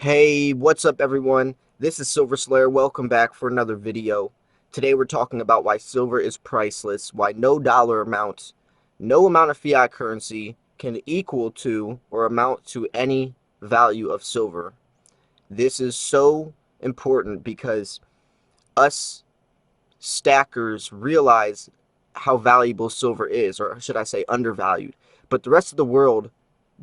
Hey, what's up everyone? This is Silver Slayer. Welcome back for another video. Today we're talking about why silver is priceless, why no dollar amount, no amount of fiat currency can equal to or amount to any value of silver. This is so important because us stackers realize how valuable silver is, or should I say undervalued. But the rest of the world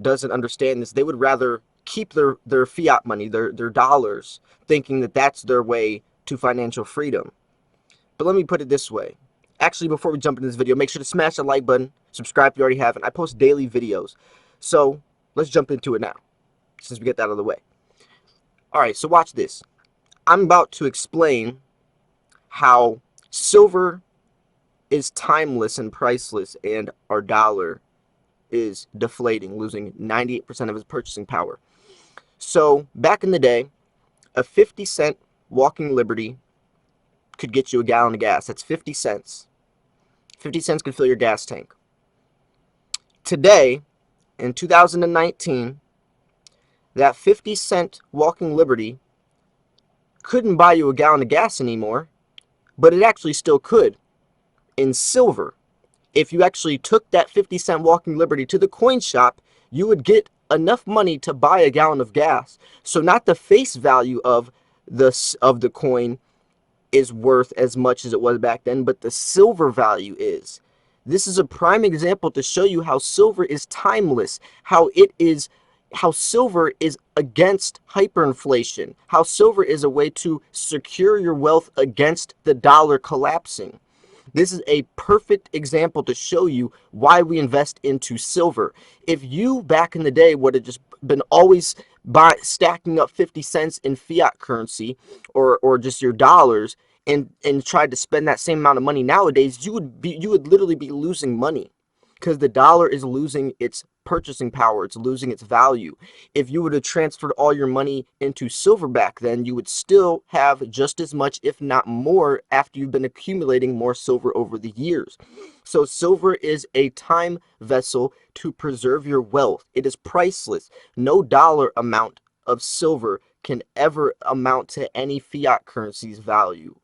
doesn't understand this. They would rather keep their fiat money, their dollars, thinking that that's their way to financial freedom. But let me put it this way. Actually, before we jump into this video, make sure to smash the like button, subscribe if you already haven't. I post daily videos. So let's jump into it now, since we get that out of the way. Alright, so watch this. I'm about to explain how silver is timeless and priceless, and our dollar is deflating, losing 98% of its purchasing power. So back in the day, a 50-cent walking liberty could get you a gallon of gas. That's 50 cents. 50 cents could fill your gas tank. Today, in 2019, that 50-cent walking liberty couldn't buy you a gallon of gas anymore, but it actually still could in silver. If you actually took that 50-cent walking liberty to the coin shop, you would get enough money to buy a gallon of gas. So not the face value of the coin is worth as much as it was back then, but the silver value is. This is a prime example to show you how silver is timeless, how silver is against hyperinflation, how silver is a way to secure your wealth against the dollar collapsing. This is a perfect example to show you why we invest into silver. If you back in the day would have just been always stacking up 50 cents in fiat currency or just your dollars and tried to spend that same amount of money nowadays, you would literally be losing money, because the dollar is losing its purchasing power, it's losing its value. If you would have transferred all your money into silver back then, you would still have just as much, if not more, after you've been accumulating more silver over the years. So silver is a time vessel to preserve your wealth. It is priceless. No dollar amount of silver can ever amount to any fiat currency's value.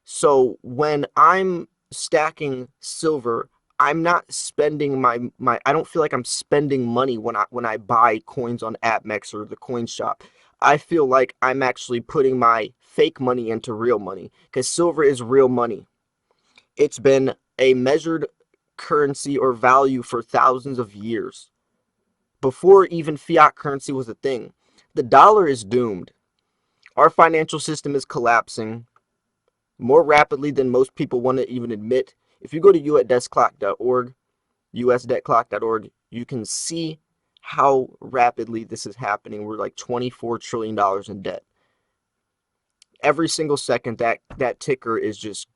So when I'm stacking silver, I'm not spending my I don't feel like I'm spending money when I buy coins on AppMex or the coin shop. I feel like I'm actually putting my fake money into real money, because silver is real money. It's been a measured currency or value for thousands of years, before even fiat currency was a thing. The dollar is doomed. Our financial system is collapsing more rapidly than most people want to even admit. If you go to usdebtclock.org, usdebtclock.org, you can see how rapidly this is happening. We're like $24 trillion in debt. Every single second, that ticker is just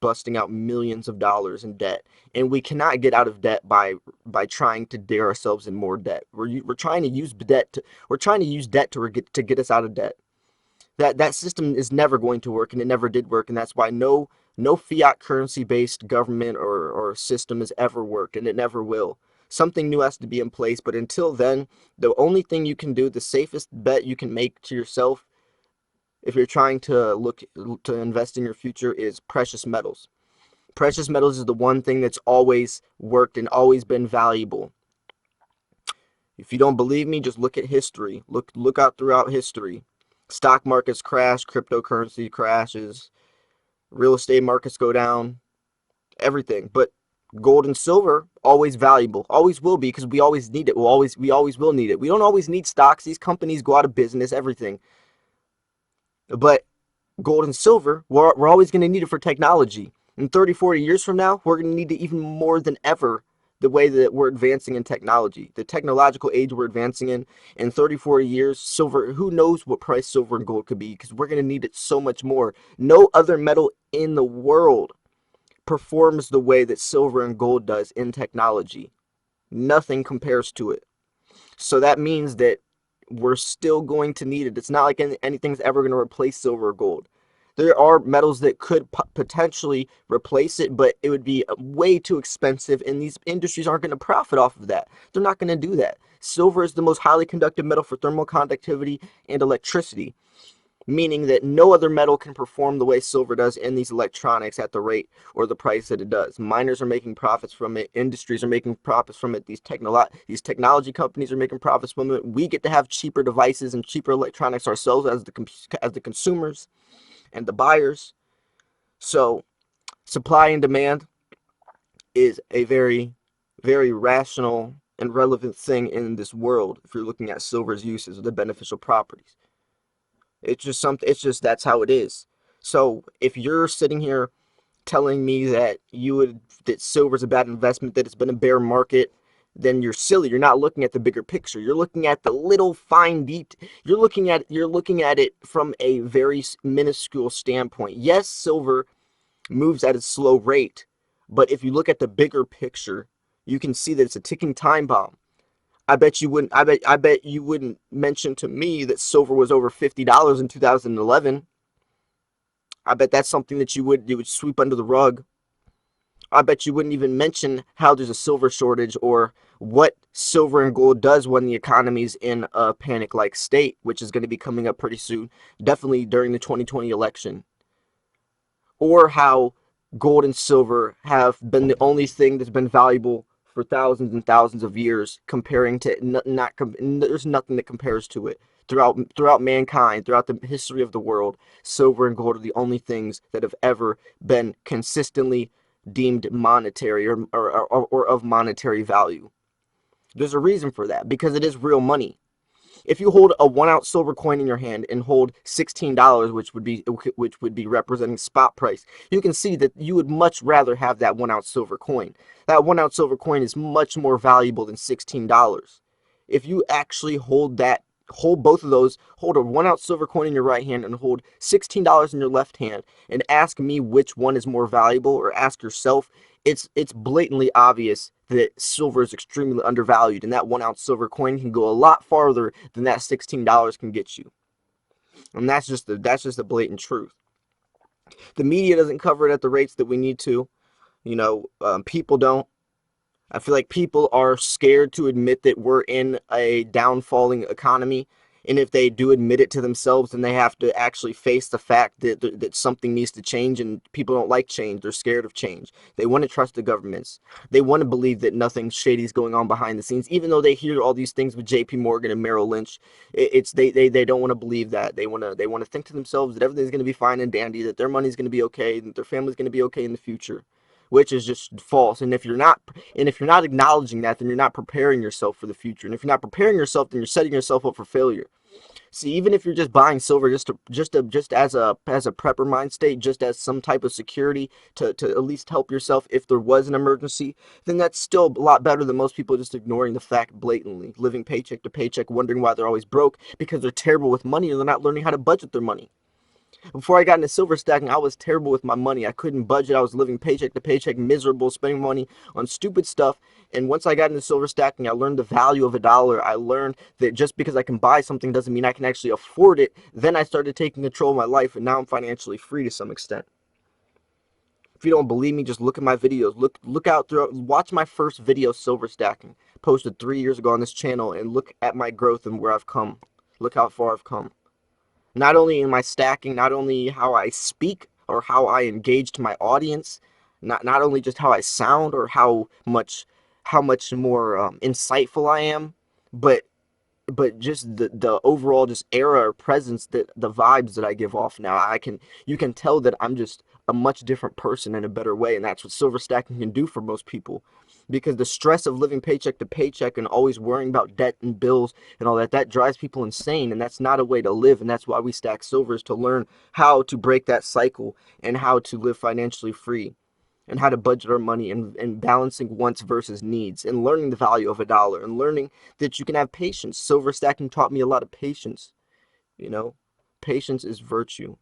busting out millions of dollars in debt, and we cannot get out of debt by trying to dare ourselves in more debt. We're trying to use debt to get us out of debt. That system is never going to work, and it never did work, and that's why no fiat currency based government or system has ever worked, and it never will. Something new has to be in place, but until then, the only thing you can do, the safest bet you can make to yourself if you're trying to look to invest in your future, is precious metals. Precious metals is the one thing that's always worked and always been valuable. If you don't believe me, just look at history. Look out throughout history. Stock markets crash, cryptocurrency crashes, real estate markets go down, everything. But gold and silver, always valuable, always will be, because we always need it. We always will need it. We don't always need stocks. These companies go out of business, everything. But gold and silver, we're always going to need it for technology. In 30, 40 years from now, we're going to need it even more than ever, the way that we're advancing in technology, the technological age we're advancing in 30, 40 years, silver, who knows what price silver and gold could be, because we're going to need it so much more. No other metal in the world performs the way that silver and gold does in technology. Nothing compares to it. So that means that we're still going to need it. It's not like anything's ever going to replace silver or gold. There are metals that could potentially replace it, but it would be way too expensive, and these industries aren't going to profit off of that. They're not going to do that. Silver is the most highly conductive metal for thermal conductivity and electricity, meaning that no other metal can perform the way silver does in these electronics at the rate or the price that it does. Miners are making profits from it. Industries are making profits from it. These technology companies are making profits from it. We get to have cheaper devices and cheaper electronics ourselves as the consumers and the buyers. So supply and demand is a very, very rational and relevant thing in this world if you're looking at silver's uses or the beneficial properties. It's just that's how it is. So if you're sitting here telling me that silver's a bad investment, that it's been a bear market, then you're silly. You're not looking at the bigger picture. You're looking at the little fine detail. You're looking at it from a very minuscule standpoint. Yes, silver moves at a slow rate, but if you look at the bigger picture, you can see that it's a ticking time bomb. I bet you wouldn't mention to me that silver was over $50 in 2011. I bet that's something that you would sweep under the rug. I bet you wouldn't even mention how there's a silver shortage or what silver and gold does when the economy's in a panic-like state, which is going to be coming up pretty soon, definitely during the 2020 election. Or how gold and silver have been the only thing that's been valuable for thousands and thousands of years, comparing to there's nothing that compares to it throughout mankind, throughout the history of the world. Silver and gold are the only things that have ever been consistently deemed monetary or of monetary value. There's a reason for that, because it is real money. If you hold a 1 ounce silver coin in your hand and hold $16, which would be representing spot price, you can see that you would much rather have that 1 ounce silver coin. That 1 ounce silver coin is much more valuable than $16. If you actually hold both of those, hold a 1 ounce silver coin in your right hand and hold $16 in your left hand, and ask me which one is more valuable, or ask yourself, it's blatantly obvious that silver is extremely undervalued, and that 1 ounce silver coin can go a lot farther than that $16 can get you. And that's just the blatant truth. The media doesn't cover it at the rates that we need to. People don't. I feel like people are scared to admit that we're in a downfalling economy. And if they do admit it to themselves, then they have to actually face the fact that something needs to change, and people don't like change. They're scared of change. They want to trust the governments. They want to believe that nothing shady is going on behind the scenes, even though they hear all these things with J.P. Morgan and Merrill Lynch. They don't want to believe that. They want to think to themselves that everything's going to be fine and dandy, that their money's going to be okay, that their family's going to be okay in the future, which is just false. And if you're not acknowledging that, then you're not preparing yourself for the future. And if you're not preparing yourself, then you're setting yourself up for failure. See, even if you're just buying silver just as a prepper mind state, just as some type of security to at least help yourself if there was an emergency, then that's still a lot better than most people just ignoring the fact blatantly, living paycheck to paycheck, wondering why they're always broke because they're terrible with money and they're not learning how to budget their money. Before I got into silver stacking, I was terrible with my money. I couldn't budget. I was living paycheck to paycheck, miserable, spending money on stupid stuff. And once I got into silver stacking, I learned the value of a dollar. I learned that just because I can buy something doesn't mean I can actually afford it. Then I started taking control of my life, and now I'm financially free to some extent. If you don't believe me, just look at my videos. Look out through. Watch my first video, silver stacking, posted 3 years ago on this channel, and look at my growth and where I've come. Look how far I've come. Not only in my stacking, not only how I speak or how I engage to my audience, not only just how I sound or how much more insightful I am, but just the overall just era or presence, that the vibes that I give off now. You can tell that I'm just a much different person in a better way, and that's what silver stacking can do for most people. Because the stress of living paycheck to paycheck and always worrying about debt and bills and all that drives people insane, and that's not a way to live. And that's why we stack silver, is to learn how to break that cycle and how to live financially free, and how to budget our money, and balancing wants versus needs, and learning the value of a dollar, and learning that you can have patience. Silver stacking taught me a lot of patience. You know, patience is virtue.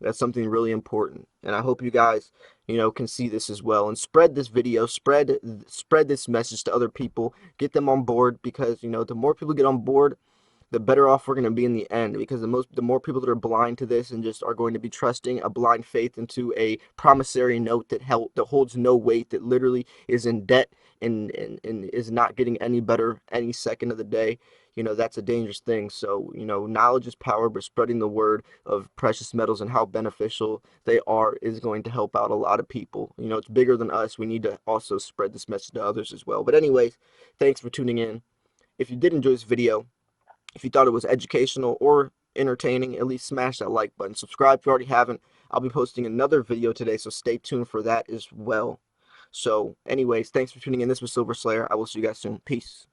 That's something really important, and I hope you guys, can see this as well, and spread this video, spread this message to other people, get them on board, because the more people get on board, the better off we're going to be in the end, because the more people that are blind to this and just are going to be trusting a blind faith into a promissory note that holds no weight, that literally is in debt and is not getting any better any second of the day, that's a dangerous thing. So, knowledge is power, but spreading the word of precious metals and how beneficial they are is going to help out a lot of people. It's bigger than us. We need to also spread this message to others as well. But anyways, thanks for tuning in. If you did enjoy this video, if you thought it was educational or entertaining, at least smash that like button. Subscribe if you already haven't. I'll be posting another video today, so stay tuned for that as well. So anyways, thanks for tuning in. This was Silver Slayer. I will see you guys soon. Peace.